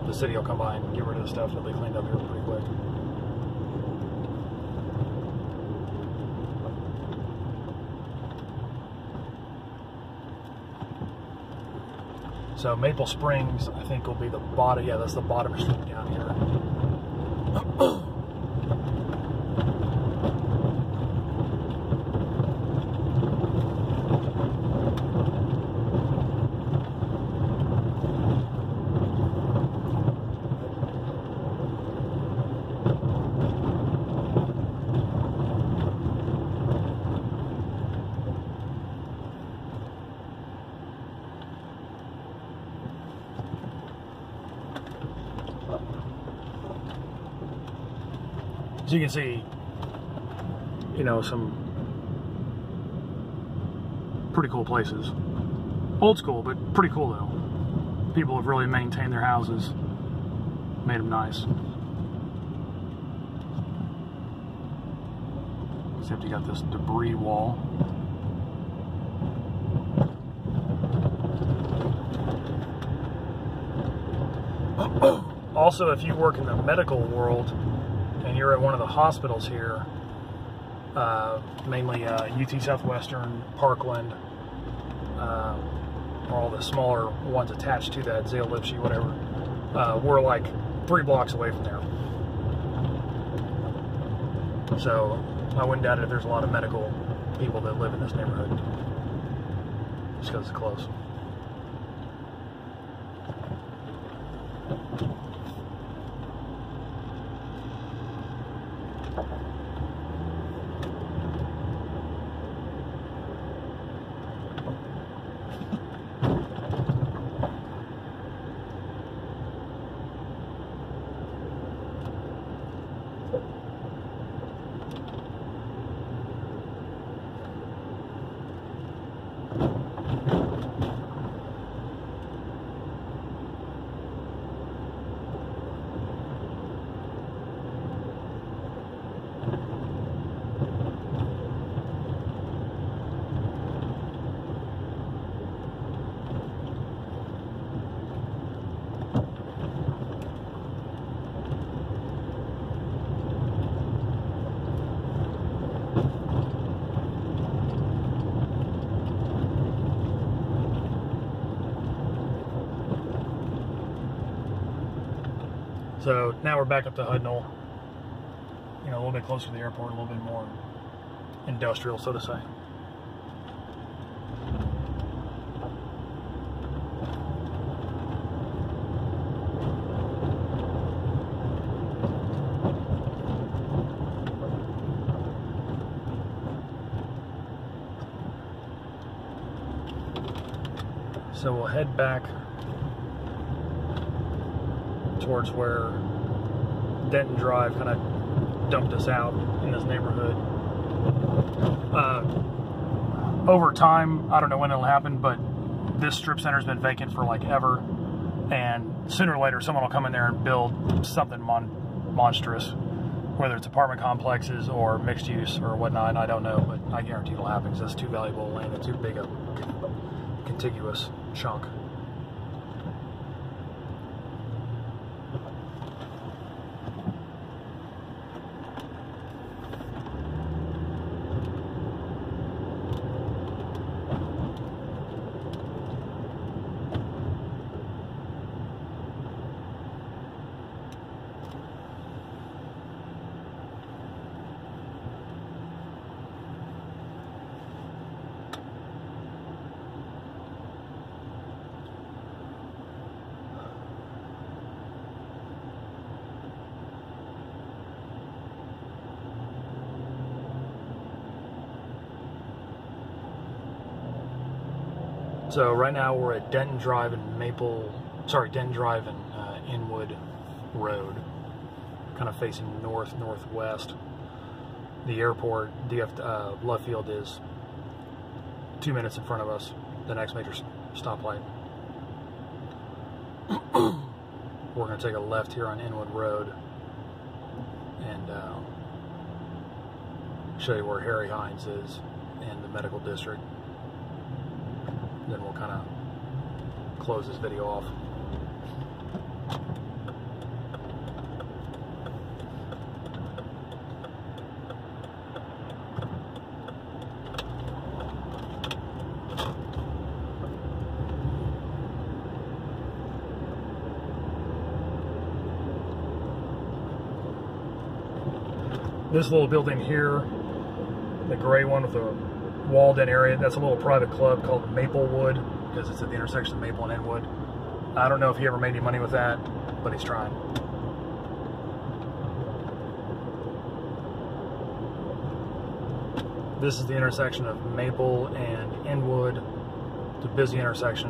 the city will come by and get rid of the stuff. It'll be cleaned up here pretty quick. So Maple Springs, I think, will be the bottom. Yeah, that's the bottom street down here. As you can see, you know, some pretty cool places. Old school, but pretty cool though. People have really maintained their houses, made them nice. Except you got this debris wall. Also, if you work in the medical world, and you're at one of the hospitals here, mainly UT Southwestern, Parkland, or all the smaller ones attached to that, Zale, Lipshy, whatever, we're like 3 blocks away from there. So I wouldn't doubt it if there's a lot of medical people that live in this neighborhood, just because it's close. So now we're back up to Hudnall, you know, a little bit closer to the airport, a little bit more industrial, so to say. So we'll head back towards where Denton Drive kind of dumped us out in this neighborhood. over time, I don't know when it'll happen, but this strip center's been vacant for like ever, and sooner or later someone will come in there and build something monstrous, whether it's apartment complexes or mixed use or whatnot. I don't know, but I guarantee it'll happen because that's too valuable land and too big a contiguous chunk. So right now we're at Denton Drive and Inwood Road, kind of facing northwest. The airport, Love Field is 2 minutes in front of us, the next major stoplight. We're going to take a left here on Inwood Road and show you where Harry Hines is in the medical district. Then we'll kind of close this video off. This little building here, the gray one with the walled-in area, that's a little private club called Maplewood, because it's at the intersection of Maple and Inwood. I don't know if he ever made any money with that, but he's trying. This is the intersection of Maple and Inwood. It's a busy intersection.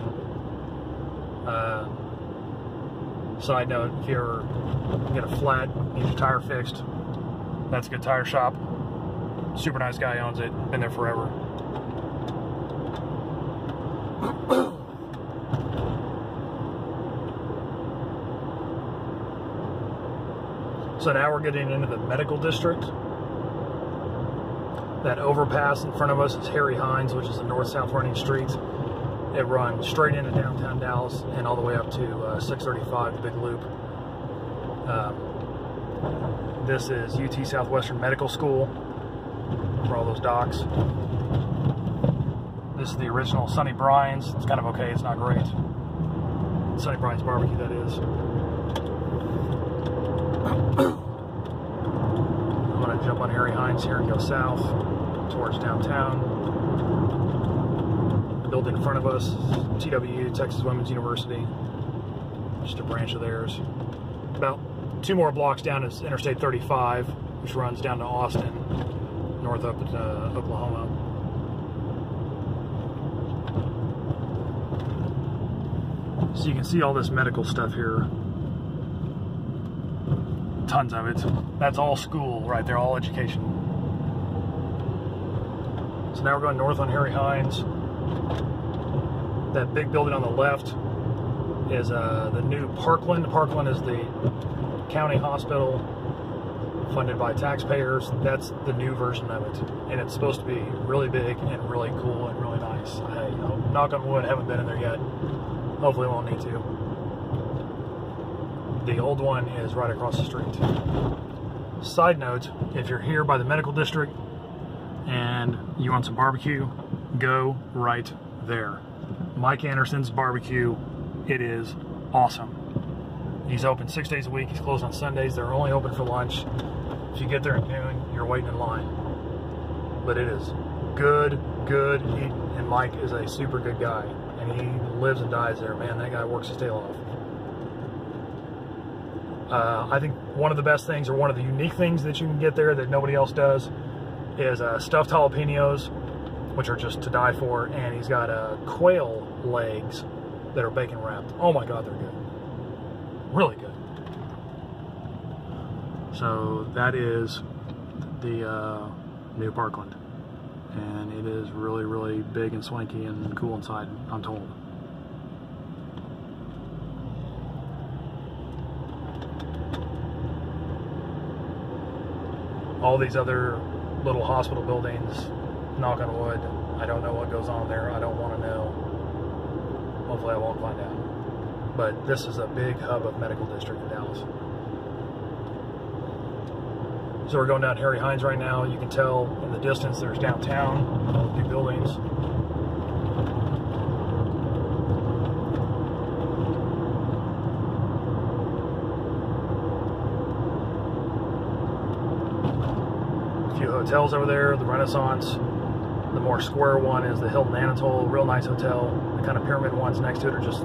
Side note, if you ever get a flat, need your tire fixed, that's a good tire shop. Super nice guy owns it, been there forever. So now we're getting into the medical district. That overpass in front of us is Harry Hines, which is a north-south running street. It runs straight into downtown Dallas and all the way up to 635, the big loop. This is UT Southwestern Medical School, for all those docs. This is the original Sonny Bryan's. It's kind of okay, it's not great. Sonny Bryan's barbecue, that is. I'm going to jump on Harry Hines here and go south towards downtown. The building in front of us, TWU, Texas Women's University, just a branch of theirs. About 2 more blocks down is Interstate 35, which runs down to Austin, north up to Oklahoma. So you can see all this medical stuff here. Tons of it. That's all school right there, all education. So now we're going north on Harry Hines. That big building on the left is the new Parkland. Parkland is the county hospital funded by taxpayers. That's the new version of it. And it's supposed to be really big and really cool and really nice. Hey, knock on wood, haven't been in there yet. Hopefully won't need to. The old one is right across the street. Side note, if you're here by the medical district and you want some barbecue, go right there. Mike Anderson's Barbecue, it is awesome. He's open 6 days a week, he's closed on Sundays, they're only open for lunch. If you get there at noon, you're waiting in line. But it is good eating, and Mike is a super good guy, and he lives and dies there, man. That guy works his tail off. I think one of the best things, or one of the unique things that you can get there that nobody else does, is stuffed jalapenos, which are just to die for, and he's got quail legs that are bacon wrapped. Oh my God, they're good. Really good. So that is the new Parkland. and it is really, really big and swanky and cool inside, I'm told. All these other little hospital buildings, knock on wood, I don't know what goes on there. I don't want to know. Hopefully I won't find out. But this is a big hub of medical district in Dallas. So we're going down Harry Hines right now. You can tell in the distance there's downtown, all the big buildings. A few hotels over there, the Renaissance. The more square one is the Hilton Anatole, real nice hotel. The kind of pyramid ones next to it are just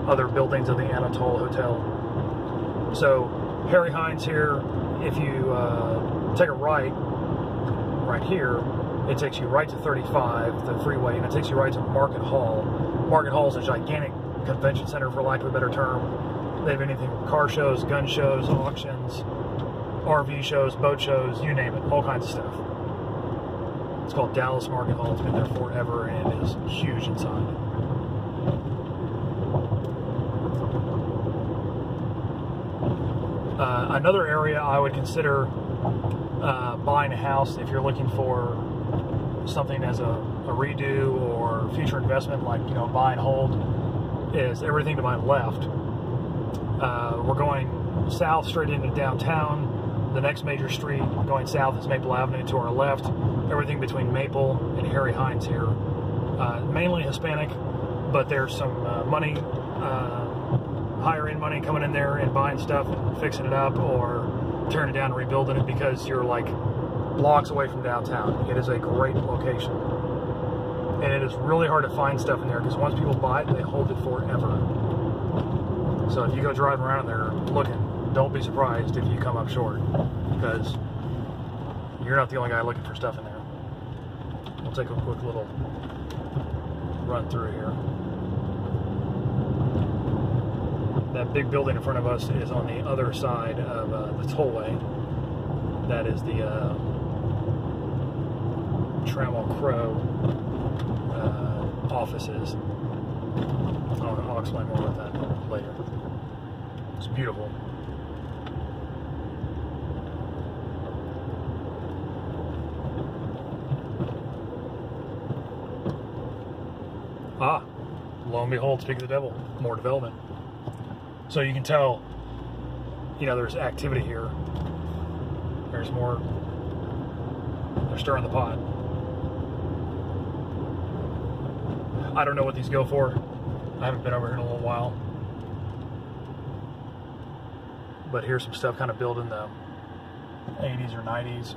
other buildings of the Anatole Hotel. So Harry Hines here, if you take a right here, it takes you right to 35, the freeway, and it takes you right to Market Hall. Market Hall is a gigantic convention center, for lack of a better term. They have anything from car shows, gun shows, auctions, RV shows, boat shows, you name it, all kinds of stuff. It's called Dallas Market Hall. It's been there forever, and it is huge inside. Another area I would consider buying a house if you're looking for something as a redo or future investment, like, you know, buy and hold, is everything to my left. We're going south straight into downtown. The next major street going south is Maple Avenue to our left. Everything between Maple and Harry Hines here. Mainly Hispanic, but there's some money, higher end money coming in there and buying stuff and fixing it up or tearing it down and rebuilding it, because you're like blocks away from downtown. It is a great location. And it is really hard to find stuff in there, because once people buy it, they hold it forever. So if you go driving around there looking, don't be surprised if you come up short, because you're not the only guy looking for stuff in there. We'll take a quick little run through here. That big building in front of us is on the other side of the tollway. That is the Trammell Crow offices. I'll explain more about that later. It's beautiful. Ah, lo and behold, speak of the devil, more development. So you can tell, you know, there's activity here. There's more. They're stirring the pot. I don't know what these go for. I haven't been over here in a little while. But here's some stuff kind of built in the 80s or 90s.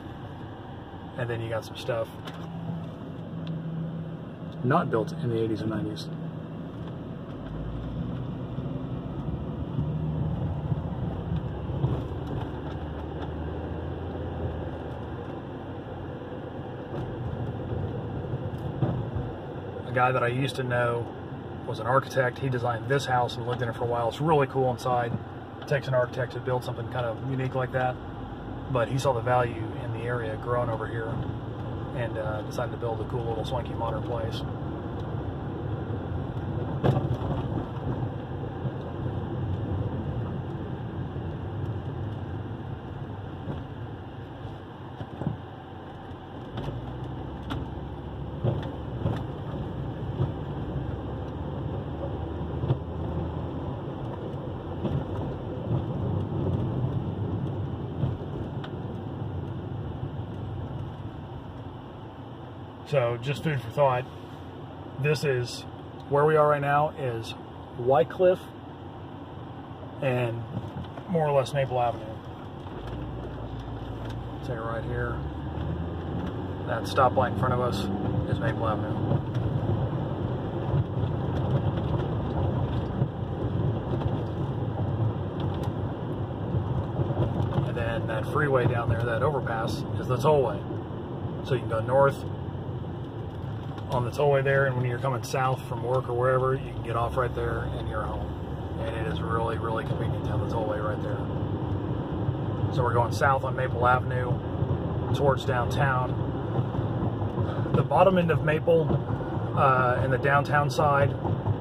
And then you got some stuff not built in the 80s or 90s. A guy that I used to know was an architect. He designed this house and lived in it for a while. It's really cool inside. It takes an architect to build something kind of unique like that. But he saw the value in the area growing over here, and decided to build a cool little swanky modern place. So just food for thought. This is where we are right now, is Wycliffe and more or less Maple Avenue. Say right here. That stoplight in front of us is Maple Avenue. And then that freeway down there, that overpass, is the tollway. So you can go north on the tollway there, and when you're coming south from work or wherever, you can get off right there and you're home. And it is really, really convenient to have the tollway right there. So we're going south on Maple Avenue towards downtown. the bottom end of Maple and the downtown side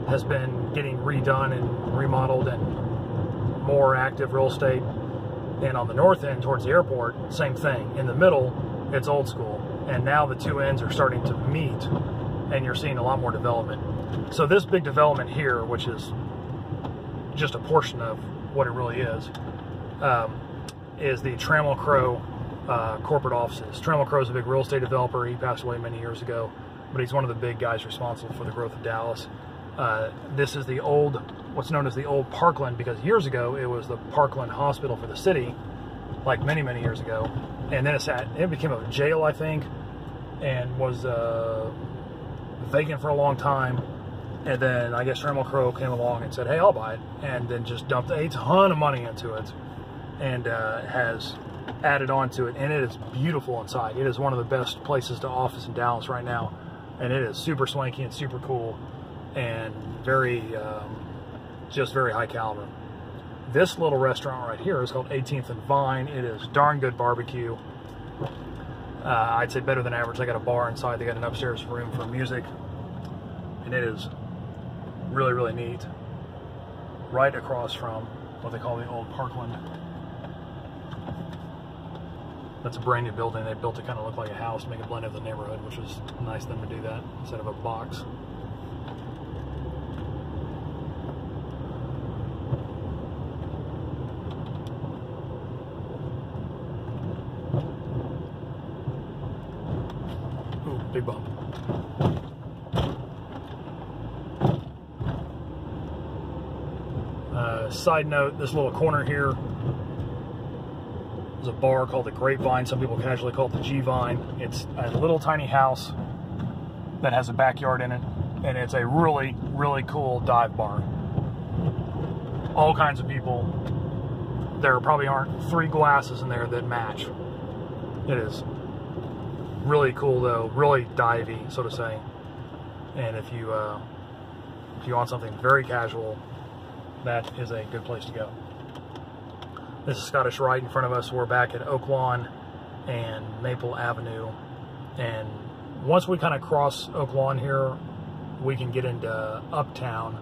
has been getting redone and remodeled and more active real estate. And on the north end towards the airport, same thing. In the middle, it's old school. And now the two ends are starting to meet, and you're seeing a lot more development. So this big development here, which is just a portion of what it really is the Trammell Crow corporate offices. Trammell Crow is a big real estate developer. He passed away many years ago, but he's one of the big guys responsible for the growth of Dallas. This is the old, what's known as the old Parkland, because years ago it was the Parkland Hospital for the city, like many, many years ago. And then it became a jail, I think, and was vacant for a long time. And then I guess Trammell Crow came along and said, hey, I'll buy it. And then just dumped a ton of money into it and has added on to it. And it is beautiful inside. It is one of the best places to office in Dallas right now. And it is super swanky and super cool and very, just very high caliber. This little restaurant right here is called 18th and Vine. It is darn good barbecue. I'd say better than average. They got a bar inside. They got an upstairs room for music. And it is really, really neat. Right across from what they call the old Parkland. That's a brand new building. They built it kind of look like a house, make it blend in the neighborhood, which was nice of them to do that instead of a box. Ooh, big bump. Side note, this little corner here is a bar called the Grapevine. Some people casually call it the G-Vine. It's a little tiny house that has a backyard in it, and it's a really, really cool dive bar. All kinds of people. There probably aren't 3 glasses in there that match. It is really cool though, really divey, so to say. And if you want something very casual, that is a good place to go. This is Scottish Rite in front of us. We're back at Oak Lawn and Maple Avenue. And once we kind of cross Oak Lawn here, we can get into Uptown.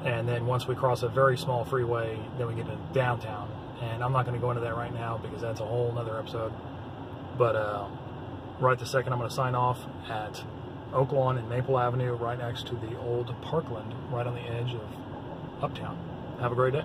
And then once we cross a very small freeway, then we get into downtown. And I'm not going to go into that right now because that's a whole nother episode. But right this second, I'm going to sign off at Oak Lawn and Maple Avenue, right next to the old Parkland, right on the edge of Uptown. Have a great day.